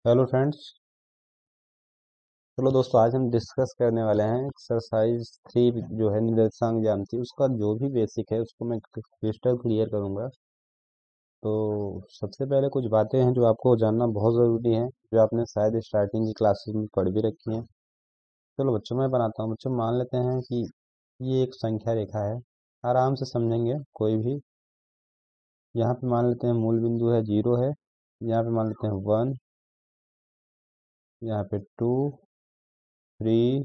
Hello friends. चलो दोस्तों, आज हम डिस्कस करने वाले हैं एक्सरसाइज 3 जो है निर्देशांक ज्यामिति, उसका जो भी बेसिक है उसको मैं क्रिस्टल क्लियर करूंगा। तो सबसे पहले कुछ बातें हैं जो आपको जानना बहुत ज़रूरी है, जो आपने शायद स्टार्टिंग की क्लासेस में पढ़ भी रखी हैं। चलो बच्चों, मैं बनाता हूँ। बच्चों, मान लेते हैं कि ये एक संख्या रेखा है। आराम से समझेंगे कोई भी। यहाँ पे मान लेते हैं मूल बिंदु है 0 है। यहाँ पे मान लेते हैं 1, यहाँ पे 2, 3,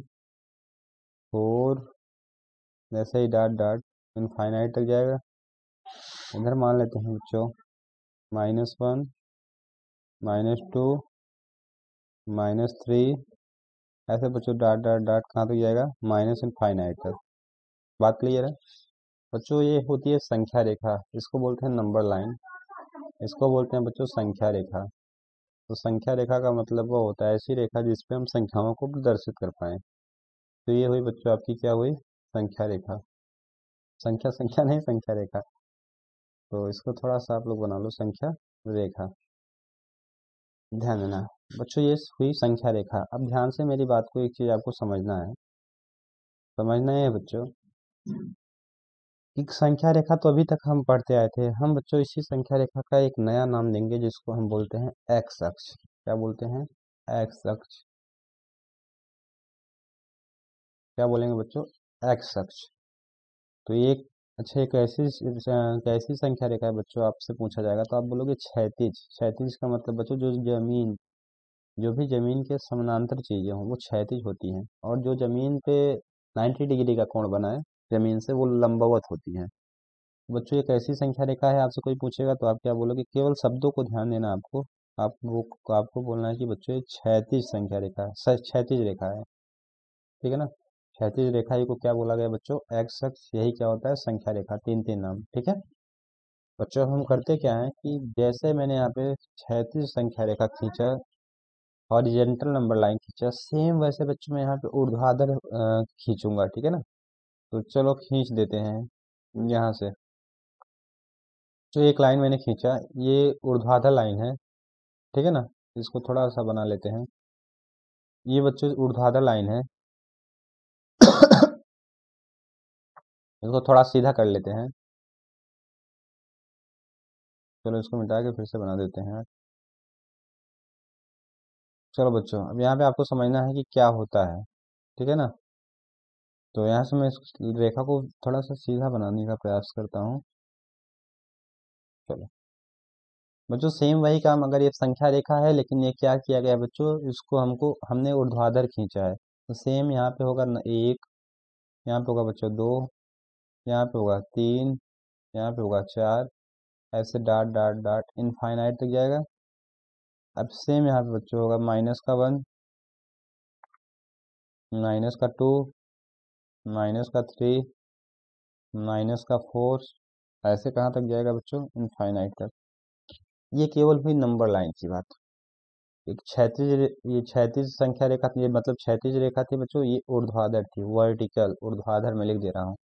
4, ऐसे ही डॉट डॉट इनफाइनाइट तक जाएगा। इधर मान लेते हैं बच्चों -1, -2, -3, ऐसे बच्चों डॉट डॉट डॉट कहाँ तक जाएगा, माइनस इनफाइनाइट तक। बात क्लियर है बच्चों? ये होती है संख्या रेखा, इसको बोलते हैं नंबर लाइन, इसको बोलते हैं बच्चों संख्या रेखा। तो संख्या रेखा का मतलब वो होता है ऐसी रेखा जिसपे हम संख्याओं को प्रदर्शित कर पाए। तो ये हुई बच्चों आपकी क्या हुई, संख्या रेखा। संख्या संख्या नहीं, संख्या रेखा। तो इसको थोड़ा सा आप लोग बना लो, संख्या रेखा। ध्यान देना बच्चों, ये हुई संख्या रेखा। अब ध्यान से मेरी बात को, एक चीज आपको समझना है। समझना है बच्चों कि संख्या रेखा तो अभी तक हम पढ़ते आए थे। हम बच्चों इसी संख्या रेखा का एक नया नाम देंगे जिसको हम बोलते हैं एक्स अक्ष। क्या बोलते हैं? एक्स अक्ष। क्या बोलेंगे बच्चों? एक्स अक्ष। तो ये अच्छा, एक ऐसी कैसी संख्या रेखा है बच्चों, आपसे पूछा जाएगा तो आप बोलोगे क्षैतिज। क्षैतिज का मतलब बच्चों जो भी जमीन के समानांतर चीजें हों वो क्षैतिज होती हैं, और जो जमीन पे 90 डिग्री का कोण बनाए जमीन से, वो लंबवत होती हैं। बच्चों, एक ऐसी संख्या रेखा है, आपसे कोई पूछेगा तो आप क्या बोलोगे? केवल शब्दों को ध्यान देना आपको। आपको बोलना है कि बच्चों ये क्षैतिज संख्या रेखा है, क्षैतिज रेखा है। ठीक है ना? क्षैतिज रेखा ही को क्या बोला गया बच्चों? एक्स अक्ष। यही क्या होता है? संख्या रेखा। तीन तीन नाम। ठीक है बच्चों, हम करते क्या है कि जैसे मैंने यहाँ पे क्षैतिज संख्या रेखा खींचा, हॉरिजेंटल नंबर लाइन खींचा, सेम वैसे बच्चों मैं यहाँ पे ऊर्ध्वाधर खींचूंगा। ठीक है ना? तो चलो खींच देते हैं यहाँ से। जो एक लाइन मैंने खींचा, ये ऊर्ध्वाधर लाइन है। ठीक है ना? इसको थोड़ा सा बना लेते हैं। ये बच्चों ऊर्ध्वाधर लाइन है। इसको थोड़ा सीधा कर लेते हैं। चलो इसको मिटा के फिर से बना देते हैं। चलो बच्चों, अब यहाँ पे आपको समझना है कि क्या होता है। ठीक है ना? तो यहाँ से मैं इस रेखा को थोड़ा सा सीधा बनाने का प्रयास करता हूँ। चलो बच्चों, सेम वही काम, अगर ये संख्या रेखा है लेकिन ये क्या किया गया बच्चों, इसको हमने ऊर्ध्वाधर खींचा है। तो सेम यहाँ पे होगा एक, यहाँ पे होगा बच्चों दो, यहाँ पे होगा तीन, यहाँ पे होगा चार, ऐसे डॉट डॉट डॉट इनफाइनाइट तक जाएगा। अब सेम यहाँ पे बच्चों होगा -1, -2, -3, -4, ऐसे कहाँ तक जाएगा बच्चों? इनफाइनाइट तक। ये केवल हुई नंबर लाइन की बात। एक ये क्षैतिज संख्या रेखा थी, ये मतलब क्षैतिज रेखा थी बच्चों, ये ऊर्ध्वाधर थी, वर्टिकल ऊर्ध्वाधर में लिख दे रहा हूँ।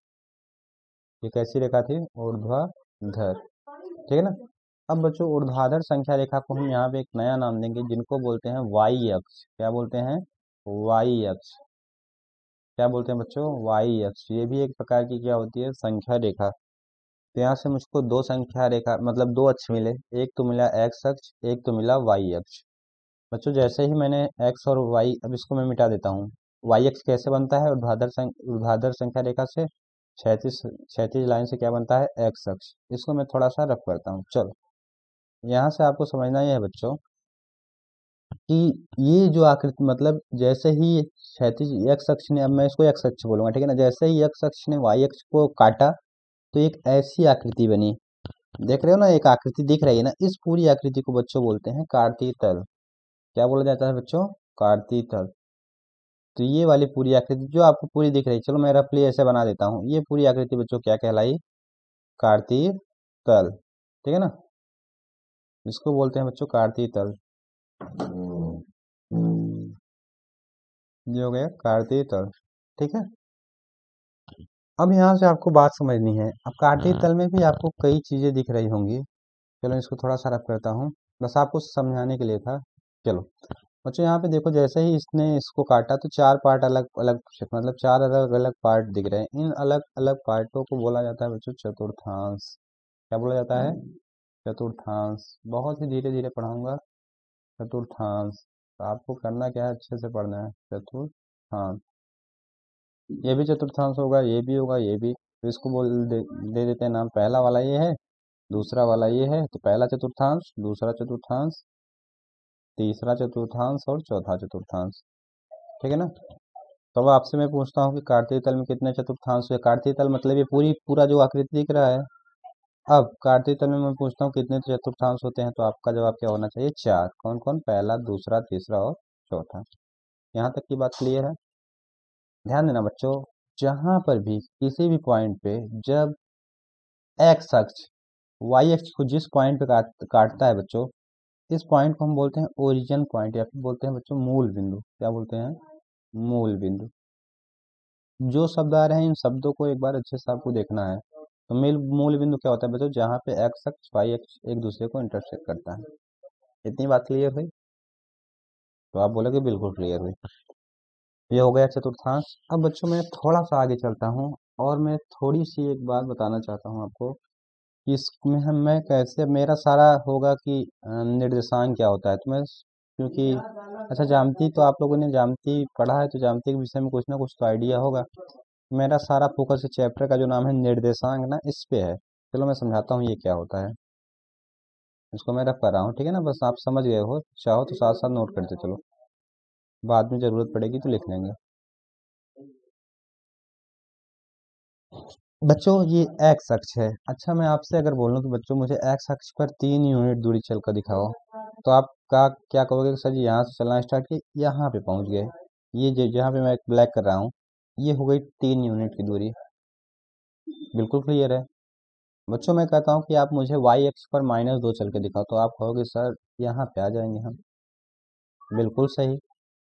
ये कैसी रेखा थी? ऊर्ध्वाधर। ठीक है ना? अब बच्चों ऊर्ध्वाधर संख्या रेखा को हम यहाँ पे एक नया नाम देंगे जिनको बोलते हैं वाई अक्ष। क्या बोलते हैं? वाई अक्ष। क्या बोलते हैं बच्चों? वाई अक्ष। ये भी एक प्रकार की क्या होती है? संख्या रेखा। तो यहाँ से मुझको दो संख्या रेखा मतलब दो अक्ष मिले। एक तो मिला एक्स अक्ष, एक तो मिला वाई अक्ष। बच्चों जैसे ही मैंने एक्स और वाई, अब इसको मैं मिटा देता हूँ। वाई एक्स कैसे बनता है? ऊर्ध्वाधर संख्या रेखा से, क्षैतिज क्षैतिज लाइन से क्या बनता है? एक्स अक्ष। इसको मैं थोड़ा सा रफ करता हूँ। चलो यहाँ से आपको समझना ही है बच्चों कि ये जो आकृति, मतलब जैसे ही क्षैतिज एक्स अक्ष ने, अब मैं इसको एक्स अक्ष बोलूंगा। ठीक है ना? जैसे ही एक्स अक्ष ने वाई अक्ष को काटा तो एक ऐसी आकृति बनी। देख रहे हो ना, एक आकृति दिख रही है ना, इस पूरी आकृति को बच्चों बोलते हैं कार्तीय तल। क्या बोला जाता है बच्चों? कार्तीय तल। तो ये वाली पूरी आकृति जो आपको पूरी दिख रही है, चलो मैं रफली ऐसे बना देता हूँ, ये पूरी आकृति बच्चों क्या कहलाई? कार्तीय तल। ठीक है ना? इसको बोलते हैं बच्चों कार्तीय तल। ये हो गया कार्तीय तल। ठीक है? अब यहाँ से आपको बात समझनी है। अब कार्तीय तल में भी आपको कई चीजें दिख रही होंगी। चलो इसको थोड़ा सा रफ करता हूँ, बस आपको समझाने के लिए था। चलो बच्चों यहाँ पे देखो, जैसे ही इसने इसको काटा तो चार पार्ट अलग अलग, मतलब चार अलग अलग पार्ट दिख रहे हैं। इन अलग अलग पार्टों को बोला जाता है बच्चों चतुर्थांश। क्या बोला जाता है? चतुर्थांश। बहुत ही धीरे धीरे पढ़ाऊंगा। चतुर्थांश। तो आपको करना क्या है, अच्छे से पढ़ना है। चतुर्थांश, ये भी चतुर्थांश होगा, ये भी होगा, ये भी। तो इसको दे देते हैं नाम। पहला वाला ये है, दूसरा वाला ये है, तो पहला चतुर्थांश, दूसरा चतुर्थांश, तीसरा चतुर्थांश और चौथा चतुर्थांश। ठीक है ना? तो अब आपसे मैं पूछता हूँ कि कार्तीय तल में कितने चतुर्थांश हुए। कार्तीय तल मतलब ये पूरा जो आकृति दिख रहा है। अब कार्तीय तल में मैं पूछता हूँ कितने चतुर्थांश होते हैं, तो आपका जवाब क्या होना चाहिए? चार। कौन कौन? पहला, दूसरा, तीसरा और चौथा। यहाँ तक की बात क्लियर है? ध्यान देना बच्चों, जहां पर भी किसी भी पॉइंट पे जब एक्स अक्ष वाई अक्ष को जिस पॉइंट पे काटता है बच्चों, इस पॉइंट को हम बोलते हैं ओरिजिन पॉइंट, या फिर बोलते हैं बच्चों मूल बिंदु। क्या बोलते हैं? मूल बिंदु। जो शब्द आ रहे हैं इन शब्दों को एक बार अच्छे से आपको देखना है। तो मूल बिंदु क्या होता है बच्चों? जहाँ पे एक्स अक्ष वाई अक्ष एक दूसरे को इंटरसेक्ट करता है। इतनी बात क्लियर हुई? तो आप बोलोगे बिल्कुल क्लियर हुई। ये हो गया चतुर्थांश। अब बच्चों मैं थोड़ा सा आगे चलता हूँ, और मैं थोड़ी सी एक बात बताना चाहता हूँ आपको कि इसमें मैं कैसे, मेरा सारा होगा कि निर्देशांक क्या होता है। तो मैं, क्योंकि अच्छा ज्यामिति तो आप लोगों ने ज्यामिति पढ़ा है, तो ज्यामिति के विषय में कुछ ना कुछ तो आइडिया होगा। मेरा सारा फोकस इस चैप्टर का जो नाम है निर्देशांक ना, इस पे है। चलो मैं समझाता हूँ ये क्या होता है। इसको मैं रख पा रहा हूँ, ठीक है ना? बस आप समझ गए हो, चाहो तो साथ साथ नोट करते चलो, बाद में जरूरत पड़ेगी तो लिख लेंगे। बच्चों ये एक्स अक्ष है। अच्छा मैं आपसे अगर बोलूं कि बच्चों मुझे एक्स अक्ष पर 3 यूनिट दूरी चलकर दिखाओ, तो आप क्या कहोगे कि सर जी यहाँ से चलना स्टार्ट किए, यहाँ पे पहुंच गए। ये जहाँ पे मैं ब्लैक कर रहा हूँ, ये हो गई 3 यूनिट की दूरी। बिल्कुल क्लियर है? बच्चों मैं कहता हूँ कि आप मुझे वाई एक्स पर -2 चल के दिखाओ, तो आप कहोगे सर यहाँ पे आ जाएंगे हम। बिल्कुल सही।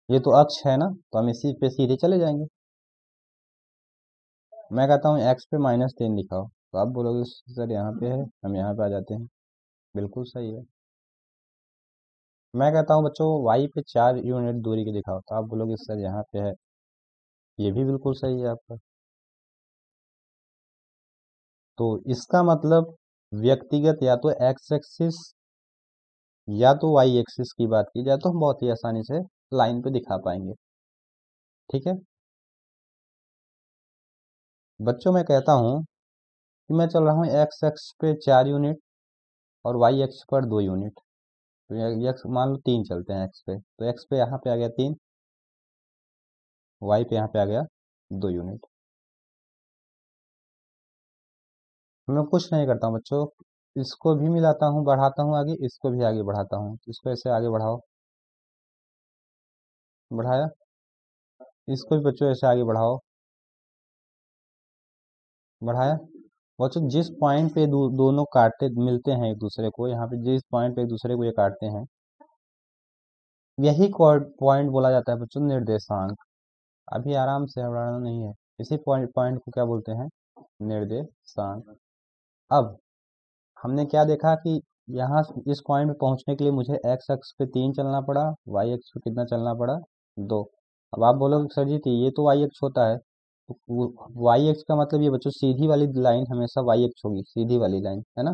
ये तो अक्ष है ना, तो हम इसी पे सीधे चले जाएंगे। मैं कहता हूँ एक्स पे -3 दिखाओ, तो आप बोलोगे सर यहाँ पे है, हम यहाँ पे आ जाते हैं। बिल्कुल सही है। मैं कहता हूँ बच्चों वाई पे 4 यूनिट दूरी के दिखाओ, तो आप बोलोगे सर यहाँ पे है। ये भी बिल्कुल सही है आपका। तो इसका मतलब व्यक्तिगत या तो एक्स एक्सिस या तो वाई एक्सिस की बात की जाए, तो हम बहुत ही आसानी से लाइन पे दिखा पाएंगे। ठीक है बच्चों, मैं कहता हूँ कि मैं चल रहा हूँ एक्स एक्स पे 4 यूनिट और वाई एक्स पर 2 यूनिट। तो एक्स मान लो 3 चलते हैं एक्स पे, तो एक्स पे यहाँ पे आ गया 3, वाई पे यहाँ पे आ गया 2 यूनिट। मैं कुछ नहीं करता हूँ बच्चों, इसको भी मिलाता हूँ, बढ़ाता हूँ आगे, इसको भी आगे बढ़ाता हूँ। इसको ऐसे आगे बढ़ाओ, बढ़ाया। इसको भी बच्चों ऐसे आगे बढ़ाओ, बढ़ाया। बच्चों जिस पॉइंट पे दोनों काटे मिलते हैं एक दूसरे को, यहाँ पे जिस पॉइंट पे एक दूसरे को ये काटते हैं, यही पॉइंट बोला जाता है बच्चों निर्देशांक। अभी आराम से हड़बड़ाना नहीं है। इसी पॉइंट पॉइंट को क्या बोलते हैं? निर्देशांक। अब हमने क्या देखा कि यहाँ इस पॉइंट पे पहुंचने के लिए मुझे एक्स अक्ष पे 3 चलना पड़ा, वाई अक्ष पे कितना चलना पड़ा? 2। अब आप बोलोगे सर जी ये तो वाई अक्ष होता है, तो वाई अक्ष का मतलब ये बच्चों सीधी वाली लाइन हमेशा वाई अक्ष होगी, सीधी वाली लाइन है ना?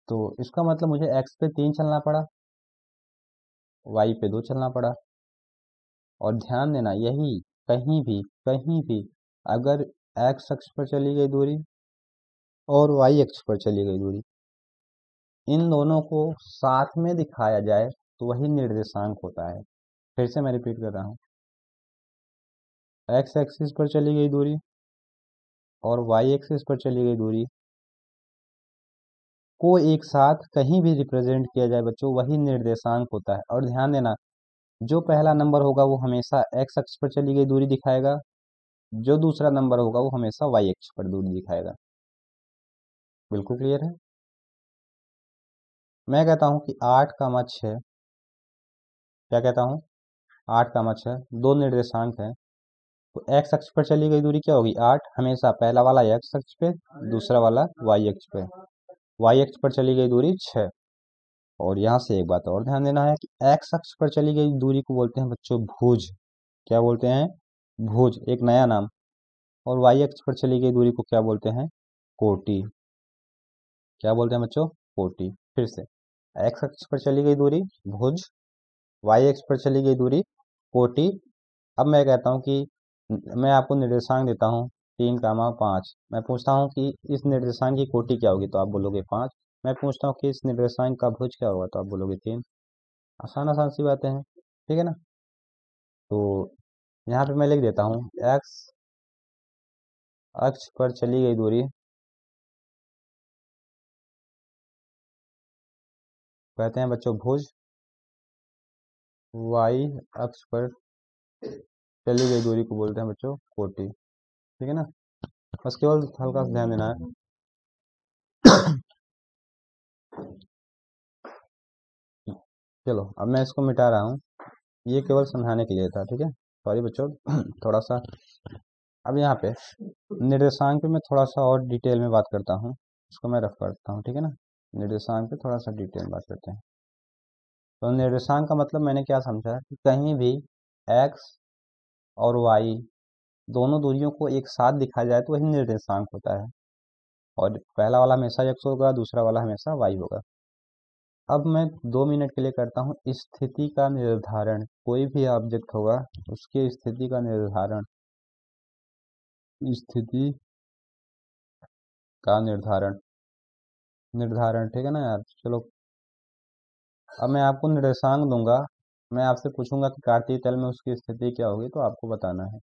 तो इसका मतलब मुझे एक्स पे 3 चलना पड़ा, वाई पे 2 चलना पड़ा। और ध्यान देना, यही कहीं भी अगर एक्स अक्ष पर चली गई दूरी और वाई अक्ष पर चली गई दूरी, इन दोनों को साथ में दिखाया जाए तो वही निर्देशांक होता है। फिर से मैं रिपीट कर रहा हूँ, एक्स एक्सिस पर चली गई दूरी और वाई एक्सिस पर चली गई दूरी को एक साथ कहीं भी रिप्रेजेंट किया जाए बच्चों, वही निर्देशांक होता है। और ध्यान देना, जो पहला नंबर होगा वो हमेशा एक्स अक्ष पर चली गई दूरी दिखाएगा, जो दूसरा नंबर होगा वो हमेशा वाई अक्ष पर दूरी दिखाएगा। बिल्कुल क्लियर है? मैं कहता हूँ कि 8, 6, क्या कहता हूँ? 8, 6 दो निर्देशांक है, तो एक्स अक्ष पर चली गई दूरी क्या होगी? 8। हमेशा पहला वाला एक्स अक्ष पे, दूसरा वाला वाई अक्ष पे। वाई अक्ष पर चली गई दूरी 6। और यहाँ से एक बात और ध्यान देना है कि एक्स अक्ष पर चली गई दूरी को बोलते हैं बच्चों भुज। क्या बोलते हैं? भुज, एक नया नाम। और वाई अक्ष पर चली गई दूरी को क्या बोलते हैं? कोटि। क्या बोलते हैं बच्चों? कोटि। फिर से, एक्स अक्ष पर चली गई दूरी भुज, वाई अक्ष पर चली गई दूरी कोटि। अब मैं कहता हूँ कि मैं आपको निर्देशांक देता हूँ 3, 5। मैं पूछता हूँ कि इस निर्देशांक की कोटि क्या होगी, तो आप बोलोगे 5। मैं पूछता हूँ कि इस निर्देशांक का भुज क्या होगा, तो आप बोलोगे 3। आसान आसान सी बातें हैं, ठीक है ना। तो यहाँ पे मैं लिख देता हूँ एक्स अक्ष पर चली गई दूरी कहते हैं बच्चों भुज, वाई अक्ष पर चली गई दूरी को बोलते हैं बच्चों कोटि। ठीक है ना, बस केवल हल्का सा ध्यान देना है। चलो अब मैं इसको मिटा रहा हूँ, ये केवल समझाने के लिए था, ठीक है। सॉरी बच्चों थोड़ा सा। अब यहाँ पे निर्देशांक पे मैं थोड़ा सा और डिटेल में बात करता हूँ, इसको मैं रफ करता हूँ, ठीक है ना। निर्देशांक पे थोड़ा सा डिटेल में बात करते हैं। तो निर्देशांक का मतलब मैंने क्या समझा कि कहीं भी एक्स और वाई दोनों दूरियों को एक साथ दिखाया जाए तो वही निर्देशांक होता है। और पहला वाला हमेशा एक्स होगा, दूसरा वाला हमेशा वाई होगा। अब मैं 2 मिनट के लिए करता हूँ स्थिति का निर्धारण। कोई भी ऑब्जेक्ट होगा उसकी स्थिति का निर्धारण, स्थिति का निर्धारण, निर्धारण, ठीक है ना यार। चलो अब मैं आपको निर्देशांक दूंगा, मैं आपसे पूछूंगा कि कार्तीय तल में उसकी स्थिति क्या होगी, तो आपको बताना है।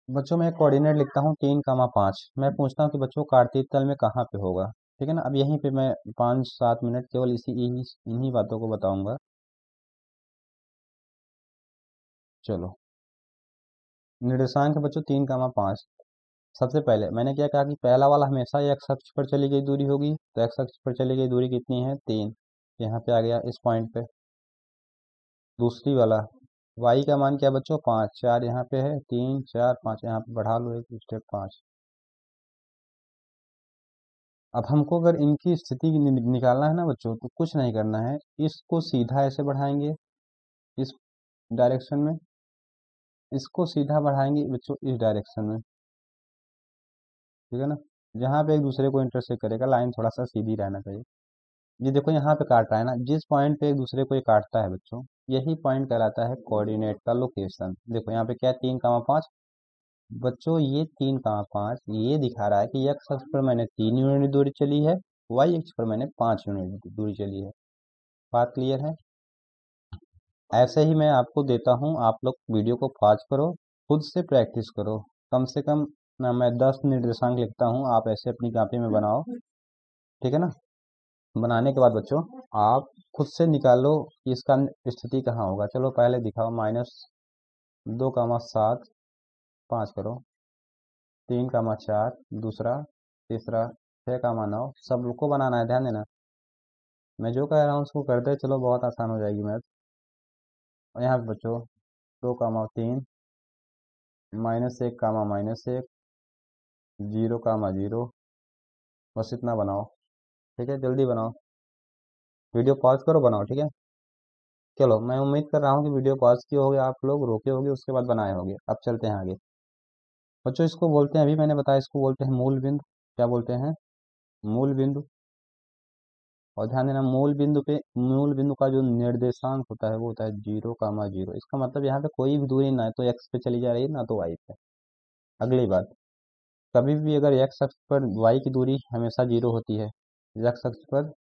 बच्चों मैं कोऑर्डिनेट लिखता हूँ 3, 5। मैं पूछता हूँ कि बच्चों कार्तीय तल में कहाँ पे होगा, ठीक है ना। अब यहीं पे मैं 5, 7 मिनट केवल इन्हीं बातों को बताऊंगा। चलो निर्देशांक है बच्चों 3, 5। सबसे पहले मैंने क्या कहा कि पहला वाला हमेशा एक्स अक्ष पर चली गई दूरी होगी, तो एक्स अक्ष पर चली गई दूरी कितनी है? 3। यहाँ पे आ गया इस पॉइंट पे। दूसरी वाला वाई का मान क्या बच्चों? 5। 4 यहाँ पे है, 3, 4, 5 यहाँ पे बढ़ा लो एक स्टेप 5। अब हमको अगर इनकी स्थिति निकालना है ना बच्चों, तो कुछ नहीं करना है, इसको सीधा ऐसे बढ़ाएंगे इस डायरेक्शन में, इसको सीधा बढ़ाएंगे बच्चों इस डायरेक्शन में, ठीक है ना। जहाँ पे एक दूसरे को इंटरसेक्ट करेगा लाइन थोड़ा सा सीधी रहना चाहिए। ये देखो यहाँ पे काट रहा है ना, जिस पॉइंट पे एक दूसरे को ये काटता है बच्चों, यही पॉइंट कहलाता है कोऑर्डिनेट का लोकेशन। देखो यहाँ पे क्या है? 3, 5। बच्चों ये 3, 5 ये दिखा रहा है कि एक्स अक्ष पर मैंने 3 यूनिट दूरी चली है, वाई अक्ष पर मैंने 5 यूनिट दूरी चली है। बात क्लियर है? ऐसे ही मैं आपको देता हूँ, आप लोग वीडियो को पॉज करो, खुद से प्रैक्टिस करो। कम से कम ना मैं 10 निर्देशांक लिखता हूँ, आप ऐसे अपनी कॉपी में बनाओ, ठीक है ना। बनाने के बाद बच्चों आप खुद से निकालो कि इसका स्थिति कहाँ होगा। चलो पहले दिखाओ, -2, 7, 5 करो, 3, 4 दूसरा, तीसरा, 6, 9 सब को बनाना है, ध्यान देना। मैं जो कह रहा हूँ उसको करते चलो, बहुत आसान हो जाएगी मैथ। और यहाँ पे बच्चों 2, 3, -1, -1, 0, 0, बस इतना बनाओ, ठीक है। जल्दी बनाओ, वीडियो पॉज करो, बनाओ, ठीक है। चलो मैं उम्मीद कर रहा हूँ कि वीडियो पॉज किए होगे आप लोग, रोके होगे, उसके बाद बनाए होगे। अब चलते हैं आगे बच्चों। इसको बोलते हैं, अभी मैंने बताया, इसको बोलते हैं मूल बिंदु। क्या बोलते हैं? मूल बिंदु। और ध्यान देना, मूल बिंदु का जो निर्देशांक होता है वो होता है 0, 0। इसका मतलब यहाँ पे कोई भी दूरी ना तो एक्स पे चली जा रही है ना तो वाई पे। अगली बात, कभी भी अगर एक्स अक्ष पर वाई की दूरी हमेशा 0 होती है, एक्स अक्ष पर,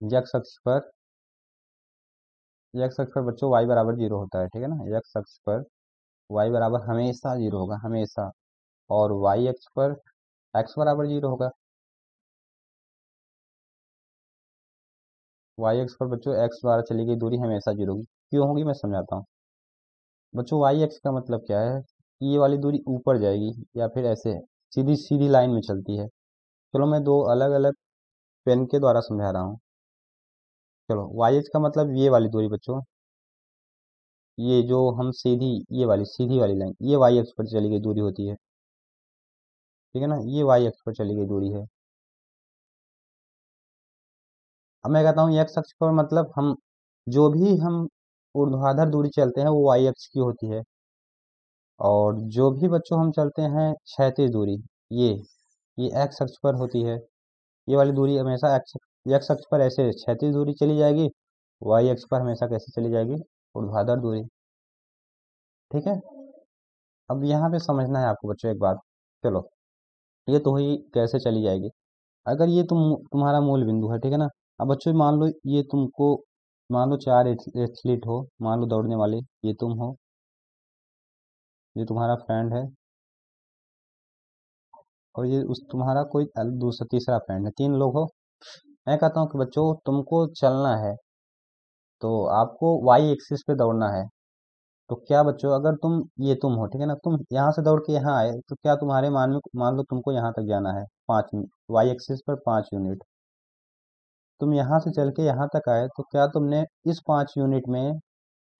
एक्स अक्ष पर, एक्स अक्ष पर बच्चों वाई बराबर 0 होता है, ठीक है ना। एक्स अक्ष पर वाई बराबर हमेशा 0 होगा, हमेशा। और वाई अक्ष पर एक्स बराबर 0 होगा। वाई अक्ष पर बच्चों एक्स द्वारा चली गई दूरी हमेशा 0 होगी। क्यों होगी मैं समझाता हूँ बच्चों। वाई अक्ष का मतलब क्या है कि ये वाली दूरी ऊपर जाएगी या फिर ऐसे सीधी सीधी लाइन में चलती है। चलो मैं दो अलग अलग पेन के द्वारा समझा रहा हूँ। चलो वाई अक्ष का मतलब ये वाली दूरी बच्चों, ये जो हम सीधी, ये वाली सीधी वाली लाइन, ये वाई अक्ष पर चली गई दूरी होती है। ठीक है ना, ये वाई अक्ष पर चली गई दूरी है। अब मैं कहता हूँ एक्स अक्ष पर मतलब हम जो भी हम ऊर्ध्वाधर दूरी चलते हैं वो वाई अक्ष की होती है, और जो भी बच्चों हम चलते हैं क्षैतिज दूरी, ये ये एक्स अक्ष पर होती है। ये वाली दूरी हमेशा एक्स एक्स अक्ष पर ऐसे क्षैतिज दूरी चली जाएगी, वाई अक्ष पर हमेशा कैसे चली जाएगी, ऊर्ध्वाधर दूरी। ठीक है। अब यहाँ पे समझना है आपको बच्चों एक बात। चलो, ये तो हुई कैसे चली जाएगी। अगर ये तुम्हारा मूल बिंदु है, ठीक है ना। अब बच्चों मान लो ये तुमको, मान लो चार एथलीट हो, मान लो दौड़ने वाले, ये तुम हो, ये तुम्हारा फ्रेंड है, और ये उस तुम्हारा कोई दूसरा तीसरा फ्रेंड है, तीन लोग हो। मैं कहता हूँ कि बच्चों तुमको चलना है, तो आपको वाई एक्सिस पे दौड़ना है। तो क्या बच्चों, अगर तुम हो, ठीक है ना, तुम यहाँ से दौड़ के यहाँ आए, तो क्या तुम्हारे मान लो तुमको यहाँ तक जाना है 5 मिनट, वाई एक्सिस पर 5 यूनिट। तुम यहाँ से चल के यहाँ तक आए, तो क्या तुमने इस 5 यूनिट में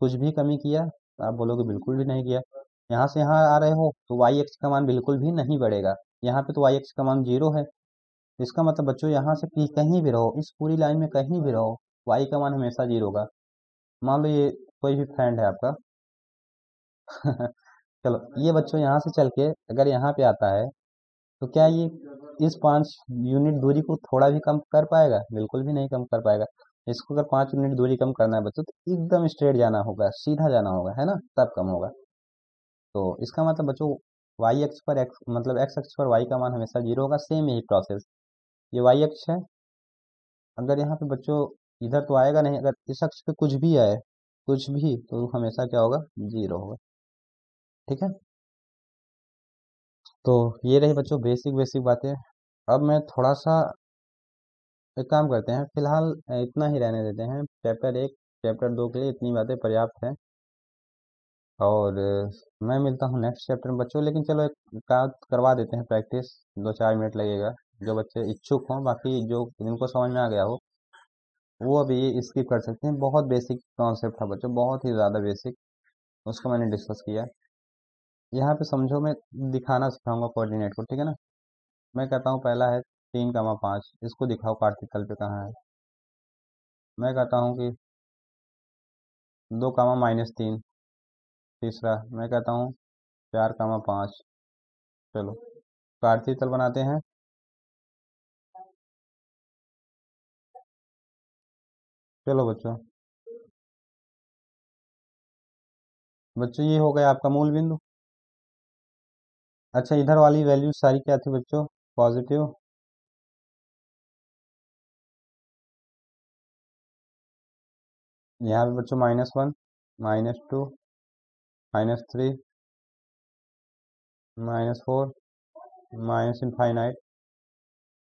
कुछ भी कमी किया? आप बोलोगे बिल्कुल भी नहीं किया। यहाँ से यहाँ आ रहे हो तो वाई एक्स का मान बिल्कुल भी नहीं बढ़ेगा। यहाँ पे तो वाई एक्स का मान 0 है। इसका मतलब बच्चों यहाँ से कहीं भी रहो, इस पूरी लाइन में कहीं भी रहो, वाई का मान हमेशा 0 होगा। मान लो ये कोई भी फ्रेंड है आपका। चलो, ये बच्चों यहाँ से चल के अगर यहाँ पे आता है, तो क्या ये इस 5 यूनिट दूरी को थोड़ा भी कम कर पाएगा? बिल्कुल भी नहीं कम कर पाएगा। इसको अगर 5 यूनिट दूरी कम करना है बच्चों, तो एकदम स्ट्रेट जाना होगा, सीधा जाना होगा, है ना, तब कम होगा। तो इसका मतलब बच्चों, वाई अक्ष पर एक्स मतलब एक्स अक्ष पर वाई का मान हमेशा 0 होगा। सेम यही प्रोसेस, ये वाई अक्ष है। अगर यहाँ पे बच्चों इधर तो आएगा नहीं, अगर इस अक्ष पे कुछ भी आए, कुछ भी, तो हमेशा क्या होगा, 0 होगा। ठीक है। तो ये रही बच्चों बेसिक बेसिक बातें। अब मैं थोड़ा सा एक काम करते हैं, फिलहाल इतना ही रहने देते हैं। चैप्टर 1 चैप्टर 2 के लिए इतनी बातें पर्याप्त हैं, और मैं मिलता हूँ नेक्स्ट चैप्टर में बच्चों। लेकिन चलो एक काम करवा देते हैं, प्रैक्टिस 2-4 मिनट लगेगा, जो बच्चे इच्छुक हों। बाकी जो जिनको समझ में आ गया हो वो अभी स्किप कर सकते हैं। बहुत बेसिक कॉन्सेप्ट था बच्चों, बहुत ही ज़्यादा बेसिक, उसको मैंने डिस्कस किया। यहाँ पे समझो, मैं दिखाना सिखाऊंगा कोऑर्डिनेट को, ठीक है ना। मैं कहता हूँ पहला है 3, 5, इसको दिखाओ कार्तिक तल पे कहाँ है। मैं कहता हूँ कि 2, -3, तीसरा। मैं कहता हूँ 4, 5। चलो, कार्तिक तल बनाते हैं। चलो बच्चों, बच्चों ये हो गया आपका मूल बिंदु। अच्छा, इधर वाली वैल्यू सारी क्या थी बच्चों, पॉजिटिव। यहाँ पे बच्चों -1, -2, -3, -4, माइनस इनफाइनाइट,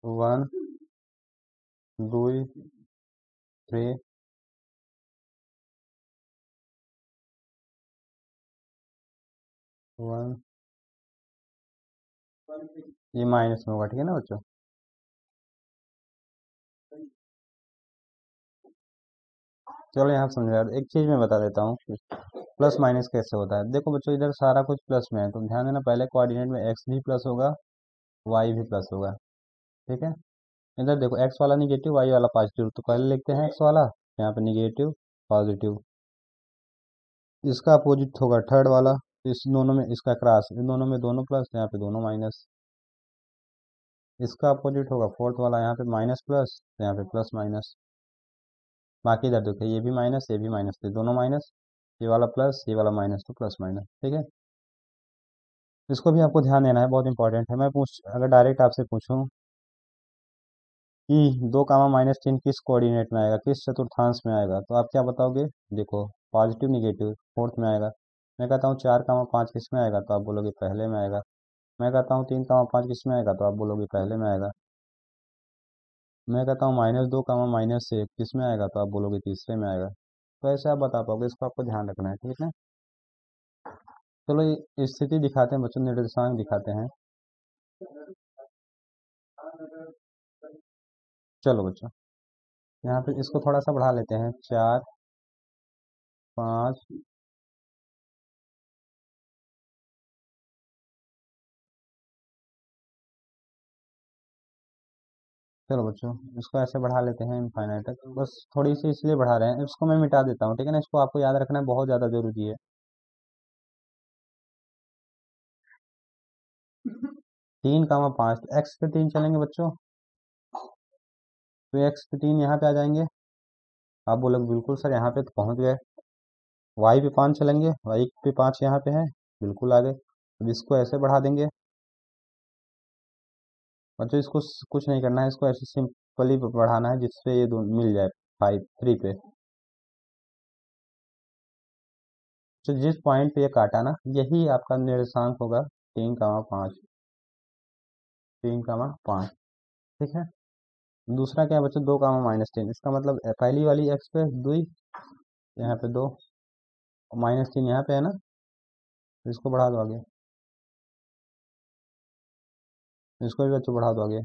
1, 2, 3, 1। ये माइनस में होगा, ठीक है ना बच्चों। चलो यहाँ समझा, एक चीज मैं बता देता हूँ कि प्लस माइनस कैसे होता है। देखो बच्चों, इधर सारा कुछ प्लस में है, तो ध्यान देना, पहले कोऑर्डिनेट में एक्स भी प्लस होगा, वाई भी प्लस होगा। ठीक है। इधर देखो, एक्स वाला निगेटिव, वाई वाला पॉजिटिव, तो पहले लिखते हैं एक्स वाला, यहाँ पे निगेटिव, पॉजिटिव। इसका अपोजिट होगा थर्ड वाला, इस दोनों में इसका क्रॉस, इन दोनों में दोनों प्लस, यहाँ पे दोनों माइनस। इसका अपोजिट होगा फोर्थ वाला, यहाँ पे माइनस प्लस, यहाँ पे प्लस माइनस। बाकी इधर देखो, ये भी माइनस, ये भी माइनस, तो दोनों माइनस, ये वाला प्लस, ये वाला माइनस, तो प्लस माइनस। ठीक है। इसको भी आपको ध्यान देना है, बहुत इंपॉर्टेंट है। मैं पूछ अगर डायरेक्ट आपसे पूछूं कि 2, -3 किस कोऑर्डिनेट में आएगा, किस चतुर्थांश में आएगा, तो आप क्या बताओगे? देखो, पॉजिटिव निगेटिव फोर्थ में आएगा। मैं कहता हूँ 4, 5 किस में आएगा, तो आप बोलोगे पहले में आएगा। मैं कहता हूँ 3, 5 किस में आएगा, तो आप बोलोगे पहले में आएगा। मैं कहता हूँ -2, -1 किस में आएगा, तो आप बोलोगे तीसरे में आएगा। तो ऐसे आप बता पाओगे, इसको आपको ध्यान रखना है, ठीक है। चलो, ये स्थिति दिखाते हैं बच्चों, निर्देशांक दिखाते हैं। चलो बच्चों, यहाँ पे इसको थोड़ा सा बढ़ा लेते हैं, 4, 5। चलो बच्चों, इसको ऐसे बढ़ा लेते हैं इनफाइनाइट तक, बस थोड़ी सी इसलिए बढ़ा रहे हैं, इसको मैं मिटा देता हूँ, ठीक है ना, इसको आपको याद रखना बहुत ज़्यादा जरूरी है। 3, 5, एक्स पे 3 चलेंगे बच्चों, तो एक्स पे 3 यहाँ पे आ जाएंगे। आप बोलोगे बिल्कुल सर यहाँ पे तो पहुँच गए। वाई पे 5 चलेंगे, वाई पे 5 यहाँ पे है, बिल्कुल आ गए। अब इसको ऐसे बढ़ा देंगे बच्चों, इसको कुछ नहीं करना है, इसको ऐसे सिंपली बढ़ाना है जिससे ये दोनों मिल जाए 5, 3 पे। तो जिस पॉइंट पे ये काटा ना, यही आपका निर्देशांक होगा 3, 5, 3, 5। ठीक है। दूसरा क्या है बच्चों, 2, -3, इसका मतलब पहली वाली एक्स पे 2, यहाँ पे 2, -3 यहाँ पे है ना, तो इसको बढ़ा दो आगे, इसको भी बच्चों बढ़ा दो आगे।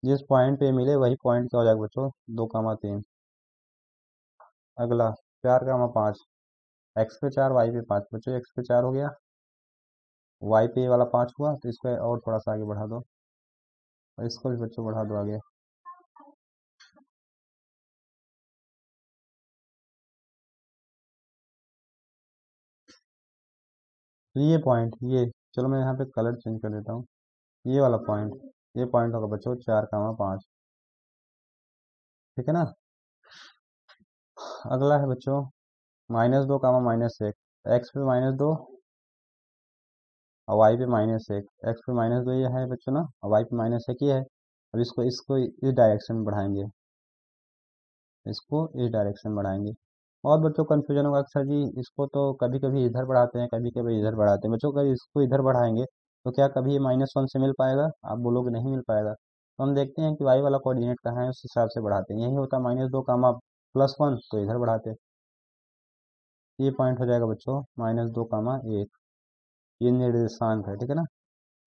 जिस पॉइंट पे मिले वही पॉइंट क्या हो जाएगा बच्चों, 2, 3। अगला 4, 5, एक्स पे 4, वाई पे 5, बच्चों एक्स पे 4 हो गया, वाई पे ये वाला 5 हुआ, तो इसको और थोड़ा सा आगे बढ़ा दो, और इसको भी बच्चों बढ़ा दो आगे। तो ये पॉइंट, ये चलो मैं यहाँ पे कलर चेंज कर देता हूँ, ये वाला पॉइंट, ये पॉइंट होगा बच्चों 4, 5। ठीक है ना। अगला है बच्चों -2, -1, एक्स पे -2 और वाई पे -1, एक्स पे -2 ये है बच्चों ना, और वाई पे -1 ये है। अब इसको इसको इस डायरेक्शन में बढ़ाएंगे, इसको इस डायरेक्शन में बढ़ाएंगे। बहुत बच्चों कन्फ्यूजन होगा कि सर जी इसको तो कभी कभी इधर बढ़ाते हैं, कभी कभी इधर बढ़ाते हैं। बच्चों अगर इसको इधर बढ़ाएंगे तो क्या कभी ये -1 से मिल पाएगा, आप बोलोगे नहीं मिल पाएगा, तो हम देखते हैं कि वाई वाला कोऑर्डिनेट कहाँ है, उस हिसाब से बढ़ाते हैं। यही होता -2, +1, तो इधर बढ़ाते हैं। ये पॉइंट हो जाएगा बच्चों -2, 1, ये निर्देशांक है, ठीक है ना।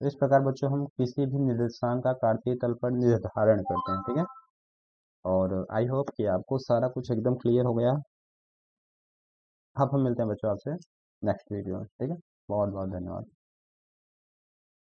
तो इस प्रकार बच्चों हम किसी भी निर्देशांक का कार्तीय तल पर निर्धारण करते हैं, ठीक है। और आई होप कि आपको सारा कुछ एकदम क्लियर हो गया। अब हम मिलते हैं बच्चों आपसे नेक्स्ट वीडियो में, ठीक है। बहुत बहुत धन्यवाद।